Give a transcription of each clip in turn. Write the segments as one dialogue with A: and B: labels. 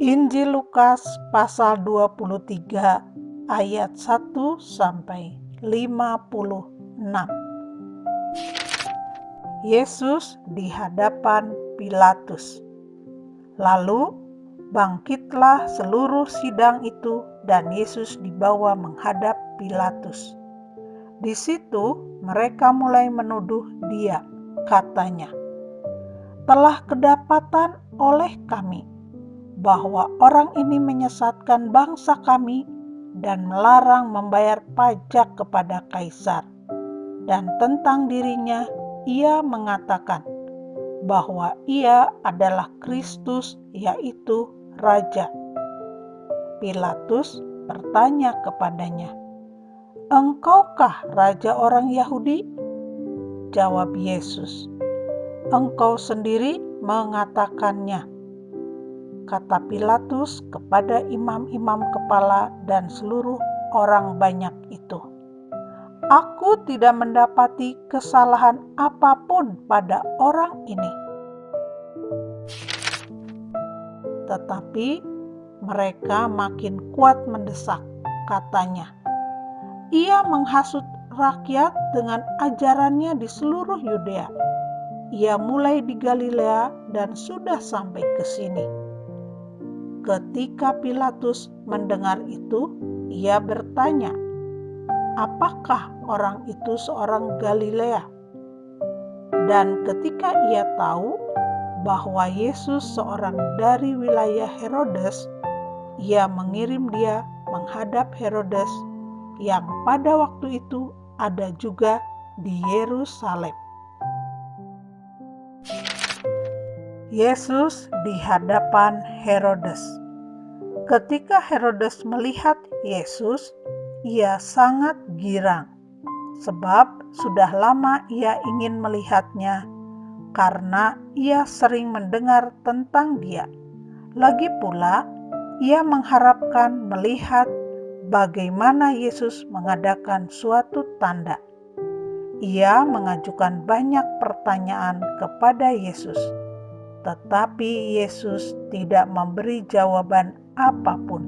A: Injil Lukas pasal 23 ayat 1 sampai 56. Yesus di hadapan Pilatus. Lalu bangkitlah seluruh sidang itu dan Yesus dibawa menghadap Pilatus. Di situ mereka mulai menuduh dia, katanya, "Telah kedapatan oleh kami bahwa orang ini menyesatkan bangsa kami dan melarang membayar pajak kepada Kaisar. Dan tentang dirinya, ia mengatakan bahwa ia adalah Kristus, yaitu Raja." Pilatus bertanya kepadanya, "Engkaukah Raja orang Yahudi?" Jawab Yesus, "Engkau sendiri mengatakannya." Kata Pilatus kepada imam-imam kepala dan seluruh orang banyak itu, "Aku tidak mendapati kesalahan apapun pada orang ini." Tetapi mereka makin kuat mendesak, katanya, "Ia menghasut rakyat dengan ajarannya di seluruh Yudea. Ia mulai di Galilea dan sudah sampai ke sini." Ketika Pilatus mendengar itu, ia bertanya, "Apakah orang itu seorang Galilea?" Dan ketika ia tahu bahwa Yesus seorang dari wilayah Herodes, ia mengirim dia menghadap Herodes yang pada waktu itu ada juga di Yerusalem. Yesus di hadapan Herodes. Ketika Herodes melihat Yesus, ia sangat girang, sebab sudah lama ia ingin melihatnya karena ia sering mendengar tentang dia. Lagi pula, ia mengharapkan melihat bagaimana Yesus mengadakan suatu tanda. Ia mengajukan banyak pertanyaan kepada Yesus, tetapi Yesus tidak memberi jawaban apapun.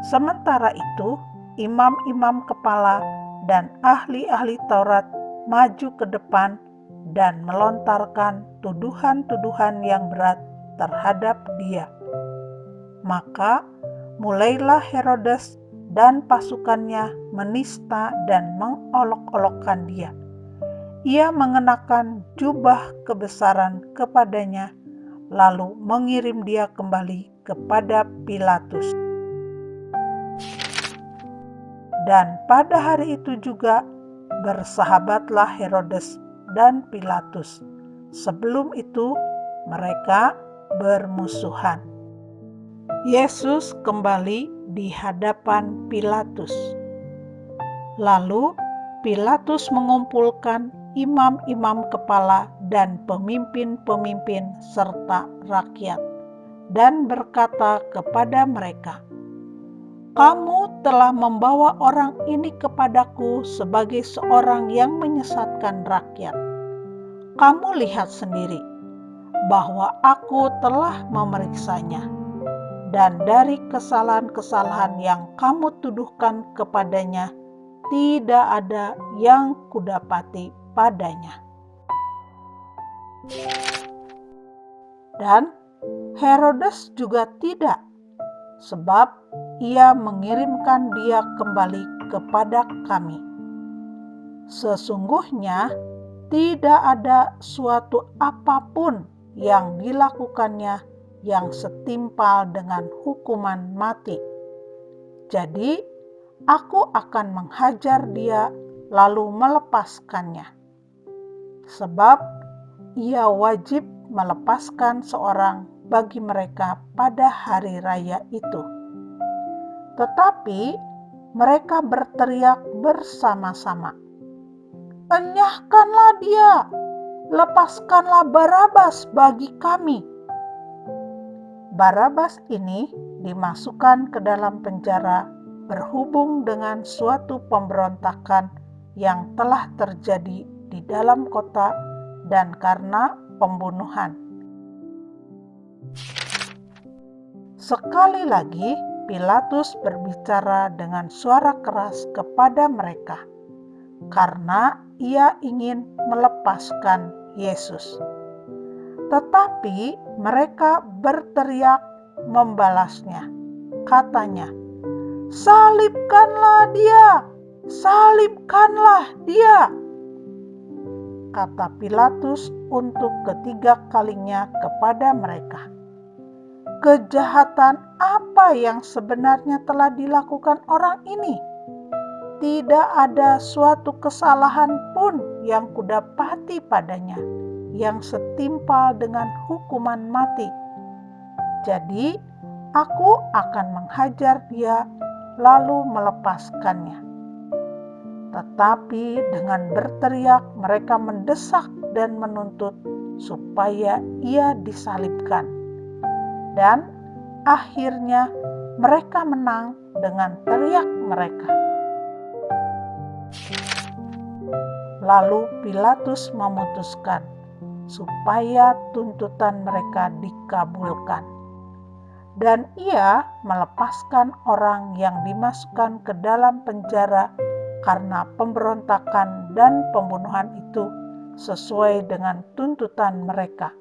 A: Sementara itu, imam-imam kepala dan ahli-ahli Taurat maju ke depan dan melontarkan tuduhan-tuduhan yang berat terhadap dia. Maka mulailah Herodes dan pasukannya menista dan mengolok-olokkan dia. Ia mengenakan jubah kebesaran kepadanya, lalu mengirim dia kembali kepada Pilatus. Dan pada hari itu juga bersahabatlah Herodes dan Pilatus. Sebelum itu mereka bermusuhan. Yesus kembali di hadapan Pilatus. Lalu Pilatus mengumpulkan imam-imam kepala dan pemimpin-pemimpin serta rakyat dan berkata kepada mereka, "Kamu telah membawa orang ini kepadaku sebagai seorang yang menyesatkan rakyat. Kamu lihat sendiri bahwa aku telah memeriksanya, dan dari kesalahan-kesalahan yang kamu tuduhkan kepadanya, tidak ada yang kudapati padanya." Dan Herodes juga tidak, sebab ia mengirimkan dia kembali kepada kami. Sesungguhnya tidak ada suatu apapun yang dilakukannya yang setimpal dengan hukuman mati. Jadi aku akan menghajar dia lalu melepaskannya, sebab ia wajib melepaskan seorang bagi mereka pada hari raya itu. Tetapi mereka berteriak bersama-sama, "Enyahkanlah dia, lepaskanlah Barabas bagi kami." Barabas ini dimasukkan ke dalam penjara berhubung dengan suatu pemberontakan yang telah terjadi di dalam kota dan karena pembunuhan. Sekali lagi, Pilatus berbicara dengan suara keras kepada mereka karena ia ingin melepaskan Yesus. Tetapi mereka berteriak membalasnya. Katanya, "Salibkanlah dia! Salibkanlah dia!" Kata Pilatus untuk ketiga kalinya kepada mereka. Kejahatan apa yang sebenarnya telah dilakukan orang ini? Tidak ada suatu kesalahan pun yang kudapati padanya, yang setimpal dengan hukuman mati. Jadi, aku akan menghajar dia lalu melepaskannya. Tetapi dengan berteriak mereka mendesak dan menuntut supaya ia disalibkan. Dan akhirnya mereka menang dengan teriak mereka. Lalu Pilatus memutuskan supaya tuntutan mereka dikabulkan. Dan ia melepaskan orang yang dimasukkan ke dalam penjara karena pemberontakan dan pembunuhan itu sesuai dengan tuntutan mereka.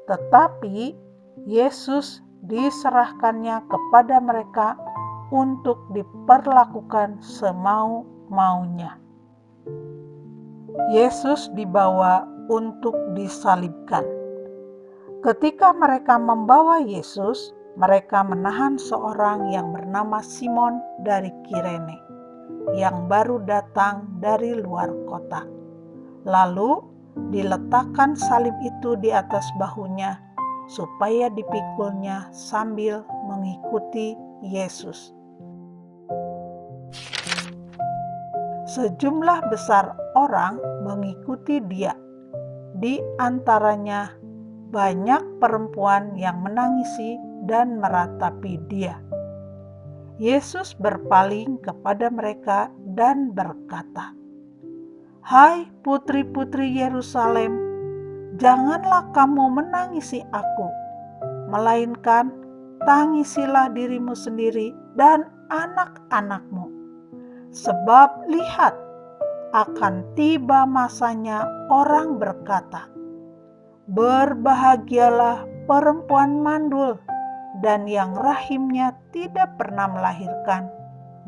A: Tetapi Yesus diserahkannya kepada mereka untuk diperlakukan semau-maunya. Yesus dibawa untuk disalibkan. Ketika mereka membawa Yesus, mereka menahan seorang yang bernama Simon dari Kirene, yang baru datang dari luar kota. Lalu diletakkan salib itu di atas bahunya, supaya dipikulnya sambil mengikuti Yesus. Sejumlah besar orang mengikuti dia, di antaranya banyak perempuan yang menangisi dan meratapi dia. Yesus berpaling kepada mereka dan berkata, "Hai putri-putri Yerusalem, janganlah kamu menangisi aku, melainkan tangisilah dirimu sendiri dan anak-anakmu. Sebab lihat, akan tiba masanya orang berkata, berbahagialah perempuan mandul dan yang rahimnya tidak pernah melahirkan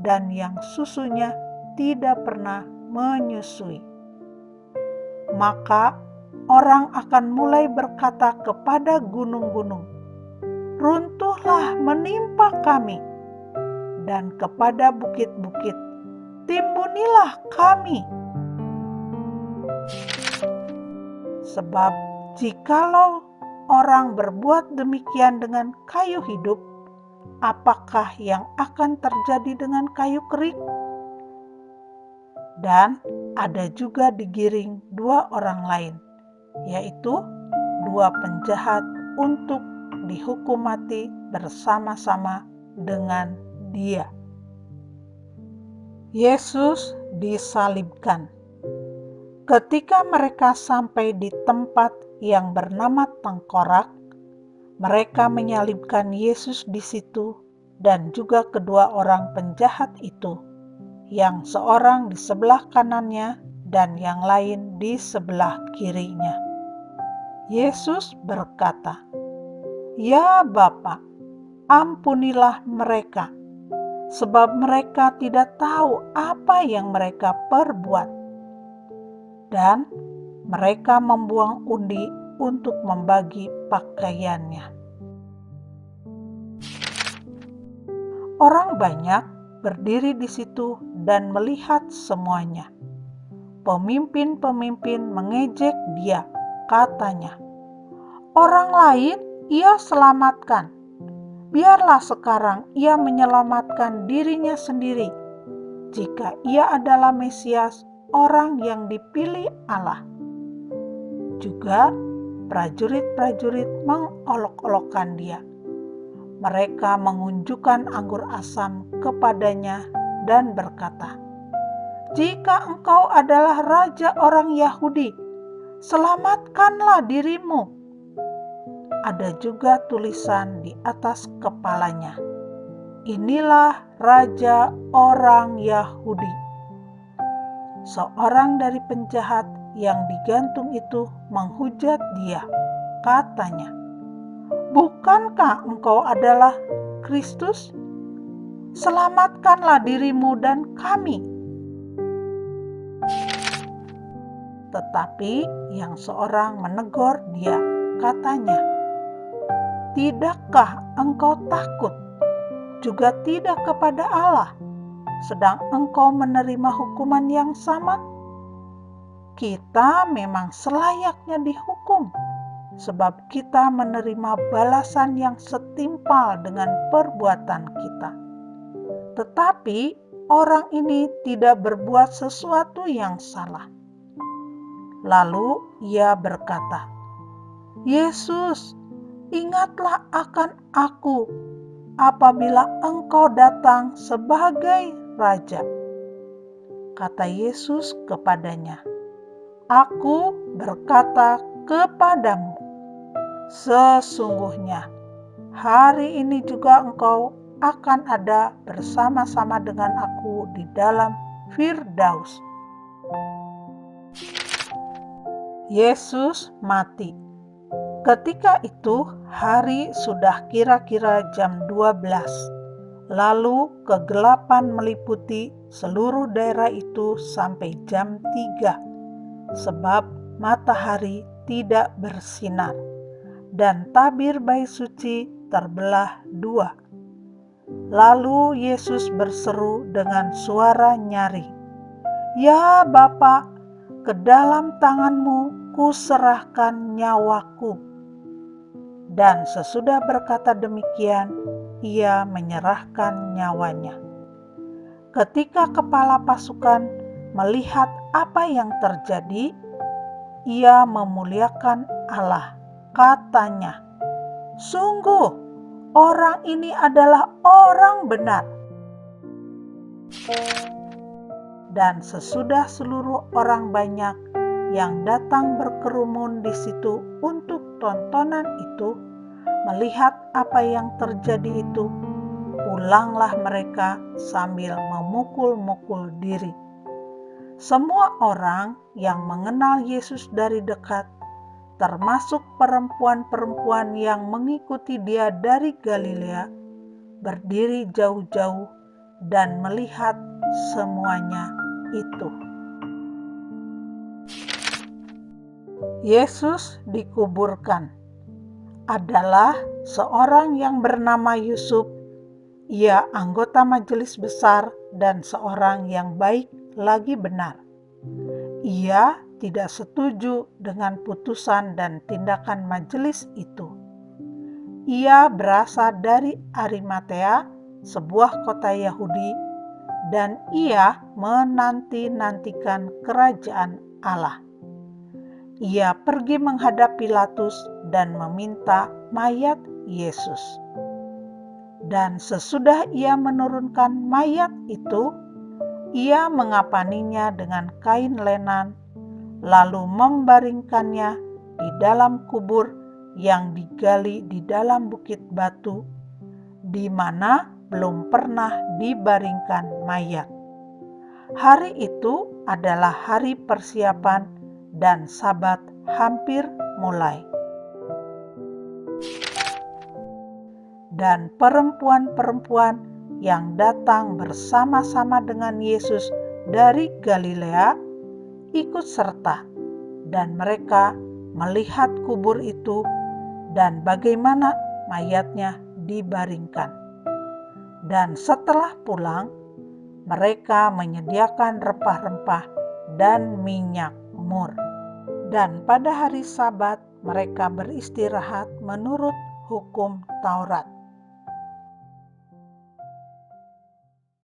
A: dan yang susunya tidak pernah menyusui. Maka orang akan mulai berkata kepada gunung-gunung, runtuhlah menimpa kami, dan kepada bukit-bukit, timbunilah kami. Sebab jikalau orang berbuat demikian dengan kayu hidup, apakah yang akan terjadi dengan kayu kering?" Dan ada juga digiring dua orang lain, yaitu dua penjahat untuk dihukum mati bersama-sama dengan dia. Yesus disalibkan. Ketika mereka sampai di tempat yang bernama Tengkorak, mereka menyalibkan Yesus di situ dan juga kedua orang penjahat itu, yang seorang di sebelah kanannya dan yang lain di sebelah kirinya. Yesus berkata, "Ya Bapa, ampunilah mereka, sebab mereka tidak tahu apa yang mereka perbuat." Dan mereka membuang undi untuk membagi pakaiannya. Orang banyak berdiri di situ dan melihat semuanya. Pemimpin-pemimpin mengejek dia, katanya, "Orang lain ia selamatkan. Biarlah sekarang ia menyelamatkan dirinya sendiri, jika ia adalah Mesias, orang yang dipilih Allah." Juga prajurit-prajurit mengolok-olokkan dia. Mereka mengunjukkan anggur asam kepadanya dan berkata, "Jika engkau adalah raja orang Yahudi, selamatkanlah dirimu." ada juga tulisan di atas kepalanya, "Inilah Raja orang Yahudi." Seorang dari penjahat yang digantung itu menghujat dia. Katanya, "Bukankah engkau adalah Kristus? Selamatkanlah dirimu dan kami." Tetapi yang seorang menegur dia, katanya, "Tidakkah engkau takut juga tidak kepada Allah, sedang engkau menerima hukuman yang sama? Kita memang selayaknya dihukum, sebab kita menerima balasan yang setimpal dengan perbuatan kita. Tetapi orang ini tidak berbuat sesuatu yang salah." Lalu ia berkata, "Yesus, ingatlah akan aku apabila engkau datang sebagai Raja." Kata Yesus kepadanya, "Aku berkata kepadamu, sesungguhnya hari ini juga engkau akan ada bersama-sama dengan aku di dalam Firdaus." Yesus mati. Ketika itu hari sudah kira-kira jam 12. Lalu kegelapan meliputi seluruh daerah itu sampai jam 3, sebab matahari tidak bersinar, dan tabir bait suci terbelah dua. Lalu Yesus berseru dengan suara nyaring, "Ya Bapa, ke dalam tangan-Mu kuserahkan nyawaku." Dan sesudah berkata demikian, ia menyerahkan nyawanya. Ketika kepala pasukan melihat apa yang terjadi, ia memuliakan Allah. Katanya, "Sungguh, orang ini adalah orang benar." Dan sesudah seluruh orang banyak yang datang berkerumun di situ untuk tontonan itu, melihat apa yang terjadi itu, pulanglah mereka sambil memukul-mukul diri. Semua orang yang mengenal Yesus dari dekat, termasuk perempuan-perempuan yang mengikuti dia dari Galilea, berdiri jauh-jauh dan melihat semuanya itu. Yesus dikuburkan. Adalah seorang yang bernama Yusuf. Ia anggota majelis besar dan seorang yang baik lagi benar. Ia tidak setuju dengan putusan dan tindakan majelis itu. Ia berasal dari Arimatea, sebuah kota Yahudi, dan ia menanti-nantikan kerajaan Allah. Ia pergi menghadap Pilatus dan meminta mayat Yesus. Dan sesudah ia menurunkan mayat itu, ia mengapaninya dengan kain lenan, lalu membaringkannya di dalam kubur yang digali di dalam bukit batu, di mana belum pernah dibaringkan mayat. Hari itu adalah hari persiapan dan Sabat hampir mulai. Dan perempuan-perempuan yang datang bersama-sama dengan Yesus dari Galilea ikut serta, dan mereka melihat kubur itu dan bagaimana mayatnya dibaringkan. Dan setelah pulang, mereka menyediakan rempah-rempah dan minyak mur. Dan pada hari Sabat mereka beristirahat menurut hukum Taurat.